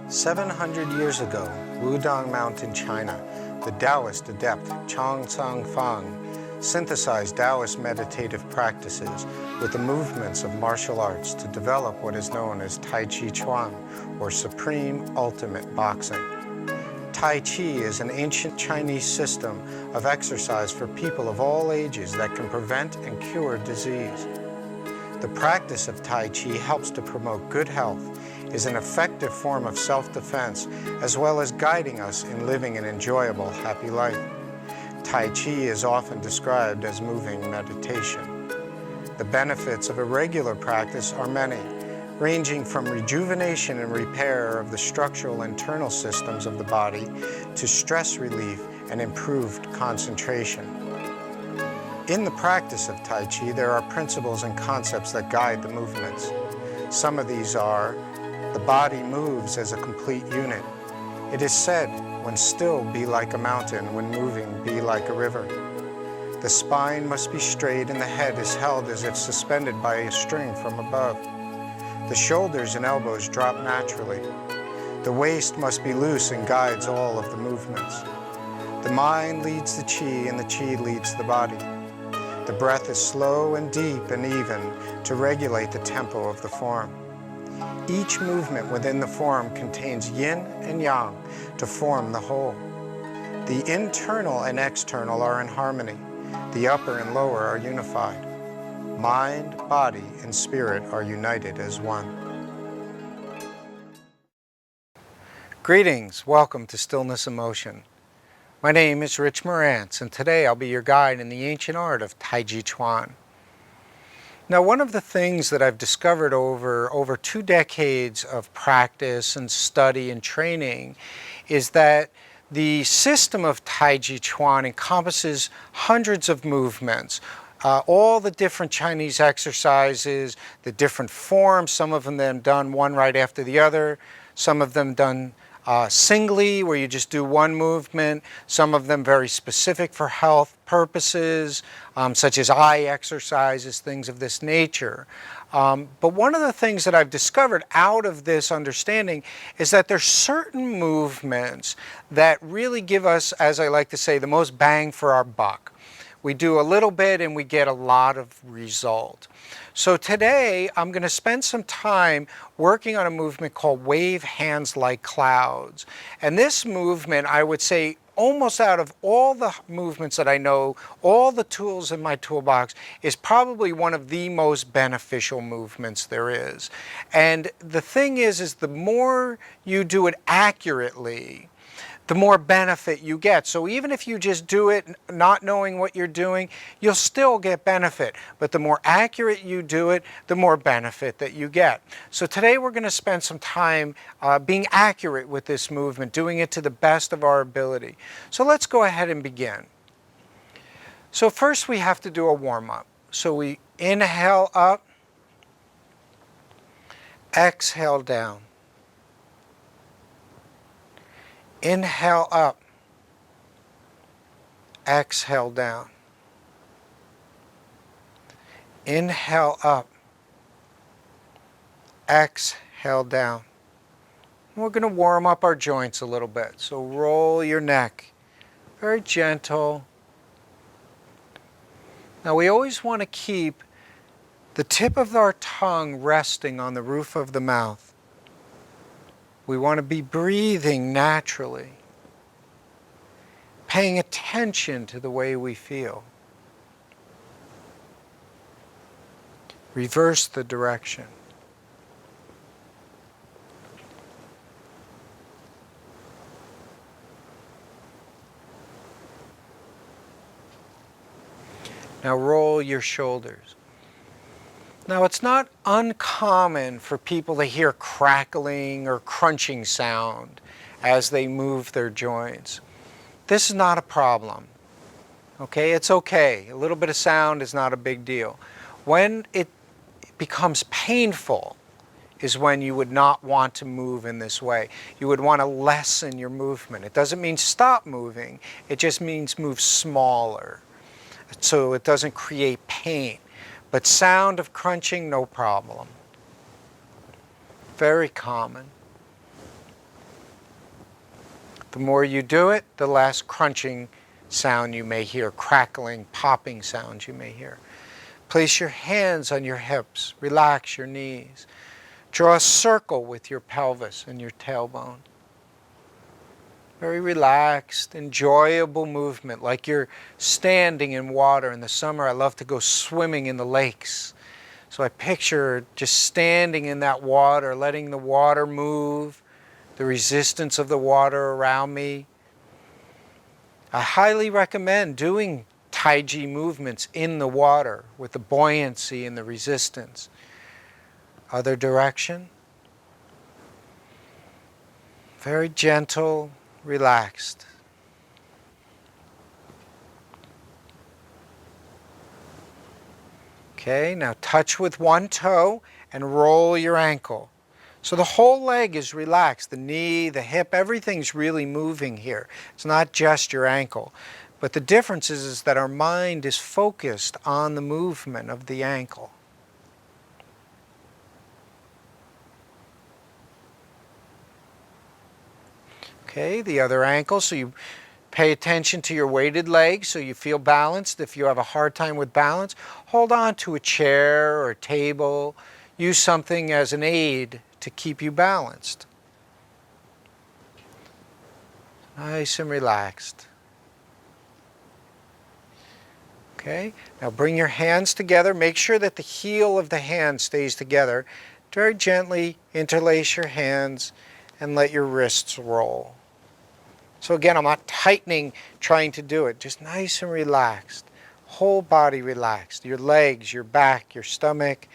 700 years ago, Wudang Mountain, China, the Taoist adept Chang Tsang Fang synthesized Taoist meditative practices with the movements of martial arts to develop what is known as Tai Chi Chuan, or Supreme Ultimate Boxing. Tai Chi is an ancient Chinese system of exercise for people of all ages that can prevent and cure disease. The practice of Tai Chi helps to promote good health, is an effective form of self-defense, as well as guiding us in living an enjoyable, happy life. Tai Chi is often described as moving meditation. The benefits of a regular practice are many, ranging from rejuvenation and repair of the structural internal systems of the body to stress relief and improved concentration. In the practice of Tai Chi, there are principles and concepts that guide the movements. Some of these are: the body moves as a complete unit. It is said, when still, be like a mountain, when moving, be like a river. The spine must be straight and the head is held as if suspended by a string from above. The shoulders and elbows drop naturally. The waist must be loose and guides all of the movements. The mind leads the chi and the chi leads the body. The breath is slow and deep and even to regulate the tempo of the form. Each movement within the form contains yin and yang to form the whole. The internal and external are in harmony. The upper and lower are unified. Mind, body, and spirit are united as one. Greetings, welcome to Stillness and Motion. My name is Rich Marantz, and today I'll be your guide in the ancient art of Tai Chi Chuan. Now, one of the things that I've discovered over 2 decades of practice and study and training is that the system of Tai Chi Chuan encompasses hundreds of movements, all the different Chinese exercises, the different forms, some of them done one right after the other, some of them done singly, where you just do one movement, some of them very specific for health purposes, such as eye exercises, things of this nature. But one of the things that I've discovered out of this understanding is that there's certain movements that really give us, as I like to say, the most bang for our buck. We do a little bit and we get a lot of result. So today I'm going to spend some time working on a movement called Wave Hands Like Clouds. And this movement, I would say, almost out of all the movements that I know, all the tools in my toolbox, is probably one of the most beneficial movements there is. And the thing is the more you do it accurately, the more benefit you get. So even if you just do it not knowing what you're doing, you'll still get benefit. But the more accurate you do it, the more benefit that you get. So today we're going to spend some time being accurate with this movement, doing it to the best of our ability. So let's go ahead and begin. So first we have to do a warm-up. So we inhale up, exhale down. Inhale up, exhale down. Inhale up, exhale down. We're going to warm up our joints a little bit. So roll your neck, very gentle. Now we always want to keep the tip of our tongue resting on the roof of the mouth. We want to be breathing naturally, paying attention to the way we feel. Reverse the direction. Now roll your shoulders. Now, it's not uncommon for people to hear crackling or crunching sound as they move their joints. This is not a problem. Okay, it's okay. A little bit of sound is not a big deal. When it becomes painful is when you would not want to move in this way. You would want to lessen your movement. It doesn't mean stop moving. It just means move smaller so it doesn't create pain. But sound of crunching, no problem. Very common. The more you do it, the less crunching sound you may hear, crackling, popping sounds you may hear. Place your hands on your hips, relax your knees. Draw a circle with your pelvis and your tailbone. Very relaxed, enjoyable movement, like you're standing in water. In the summer, I love to go swimming in the lakes. So I picture just standing in that water, letting the water move, the resistance of the water around me. I highly recommend doing Tai Chi movements in the water with the buoyancy and the resistance. Other direction. Very gentle, relaxed. Okay, now touch with one toe and roll your ankle. So the whole leg is relaxed. The knee, the hip, everything's really moving here. It's not just your ankle. But the difference is that our mind is focused on the movement of the ankle. Okay, the other ankle, so you pay attention to your weighted leg so you feel balanced. If you have a hard time with balance, hold on to a chair or a table. Use something as an aid to keep you balanced. Nice and relaxed. Okay, now bring your hands together. Make sure that the heel of the hand stays together. Very gently interlace your hands and let your wrists roll. So again, I'm not tightening, trying to do it. Just nice and relaxed. Whole body relaxed. Your legs, your back, your stomach,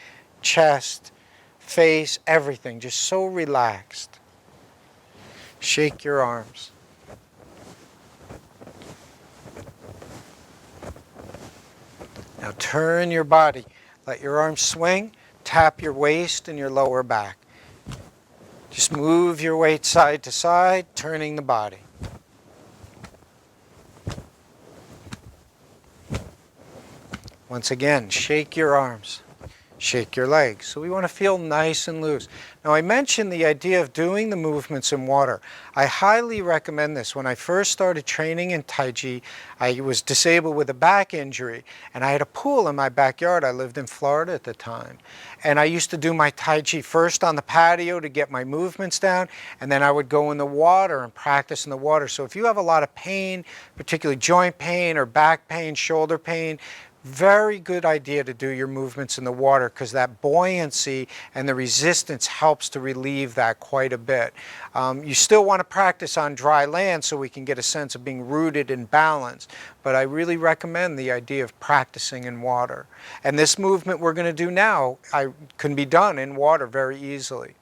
chest, face, everything. Just so relaxed. Shake your arms. Now turn your body. Let your arms swing. Tap your waist and your lower back. Just move your weight side to side, turning the body. Once again, shake your arms, shake your legs. So we want to feel nice and loose. Now I mentioned the idea of doing the movements in water. I highly recommend this. When I first started training in Tai Chi, I was disabled with a back injury, and I had a pool in my backyard. I lived in Florida at the time. And I used to do my Tai Chi first on the patio to get my movements down, and then I would go in the water and practice in the water. So if you have a lot of pain, particularly joint pain or back pain, shoulder pain, very good idea to do your movements in the water because that buoyancy and the resistance helps to relieve that quite a bit. You still want to practice on dry land so we can get a sense of being rooted and balanced, but I really recommend the idea of practicing in water. And this movement we're going to do now can be done in water very easily.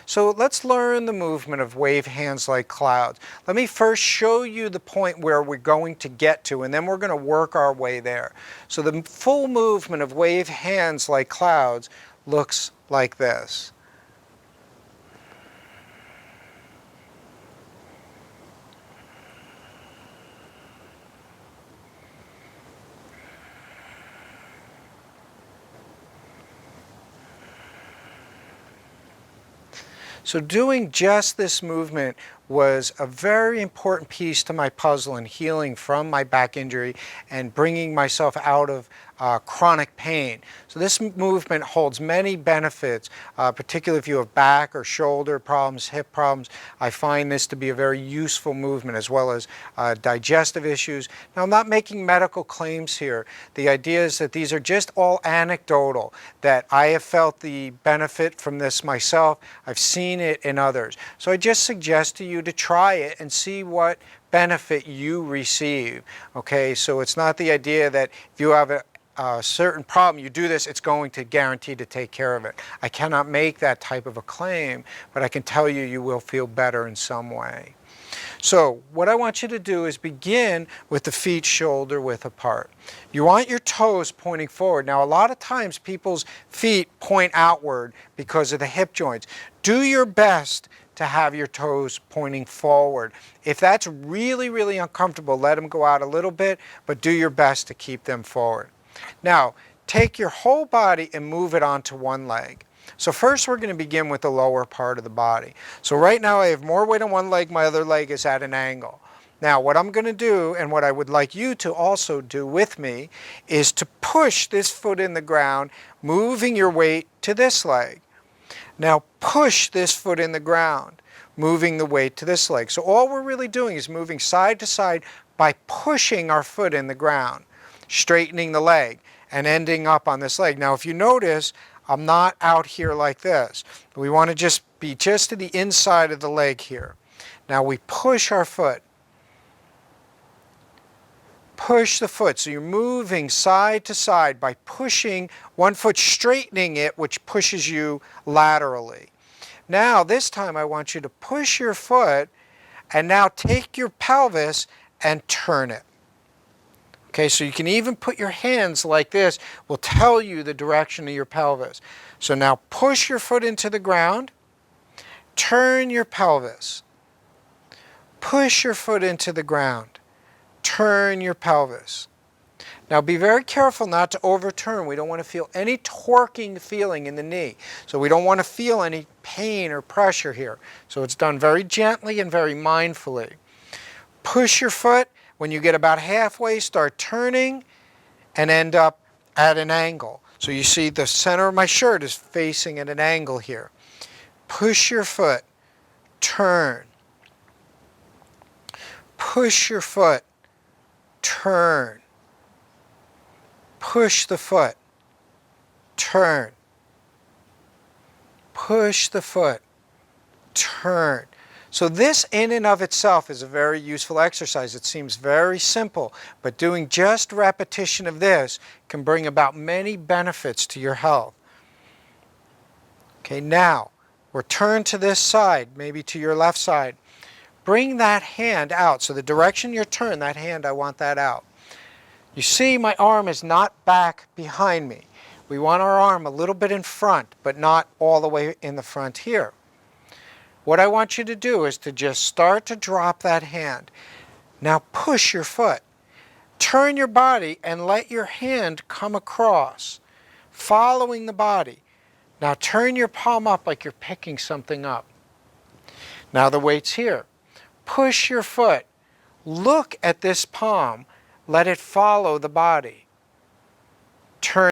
So let's learn the movement of wave hands like clouds. Let me first show you the point where we're going to get to, and then we're going to work our way there. So the full movement of wave hands like clouds looks like this. So doing just this movement was a very important piece to my puzzle in healing from my back injury and bringing myself out of chronic pain. So this movement holds many benefits, particularly if you have back or shoulder problems, hip problems. I find this to be a very useful movement, as well as digestive issues. Now, I'm not making medical claims here. The idea is that these are just all anecdotal, that I have felt the benefit from this myself. I've seen it in others. So I just suggest to you to try it and see what benefit you receive. Okay, so it's not the idea that if you have a certain problem, you do this, it's going to guarantee to take care of it. I cannot make that type of a claim, but I can tell you you will feel better in some way. So what I want you to do is begin with the feet shoulder width apart. You want your toes pointing forward. Now a lot of times people's feet point outward because of the hip joints. Do your best to have your toes pointing forward. If that's really, really uncomfortable, let them go out a little bit, but do your best to keep them forward. Now, take your whole body and move it onto one leg. So first we're going to begin with the lower part of the body. So right now I have more weight on one leg, my other leg is at an angle. Now what I'm going to do, and what I would like you to also do with me, is to push this foot in the ground, moving your weight to this leg. Now push this foot in the ground, moving the weight to this leg. So all we're really doing is moving side to side by pushing our foot in the ground, straightening the leg, and ending up on this leg. Now if you notice, I'm not out here like this. We want to just be just to the inside of the leg here. Now we push our foot. Push the foot. So you're moving side to side by pushing one foot, straightening it, which pushes you laterally. Now this time I want you to push your foot and now take your pelvis and turn it. Okay, so you can even put your hands like this, will tell you the direction of your pelvis. So now push your foot into the ground, turn your pelvis. Push your foot into the ground, turn your pelvis. Now be very careful not to overturn. We don't want to feel any torquing feeling in the knee. So we don't want to feel any pain or pressure here. So it's done very gently and very mindfully. Push your foot. When you get about halfway, start turning and end up at an angle. So you see the center of my shirt is facing at an angle here. Push your foot, turn. Push your foot, turn. Push the foot, turn. Push the foot, turn. So this in and of itself is a very useful exercise. It seems very simple, but doing just repetition of this can bring about many benefits to your health. Okay, now return to this side, maybe to your left side. Bring that hand out. So the direction you turn, that hand, I want that out. You see my arm is not back behind me. We want our arm a little bit in front, but not all the way in the front here. What I want you to do is to just start to drop that hand. Now push your foot. Turn your body and let your hand come across, following the body. Now turn your palm up like you're picking something up. Now the weight's here. Push your foot. Look at this palm. Let it follow the body. Turn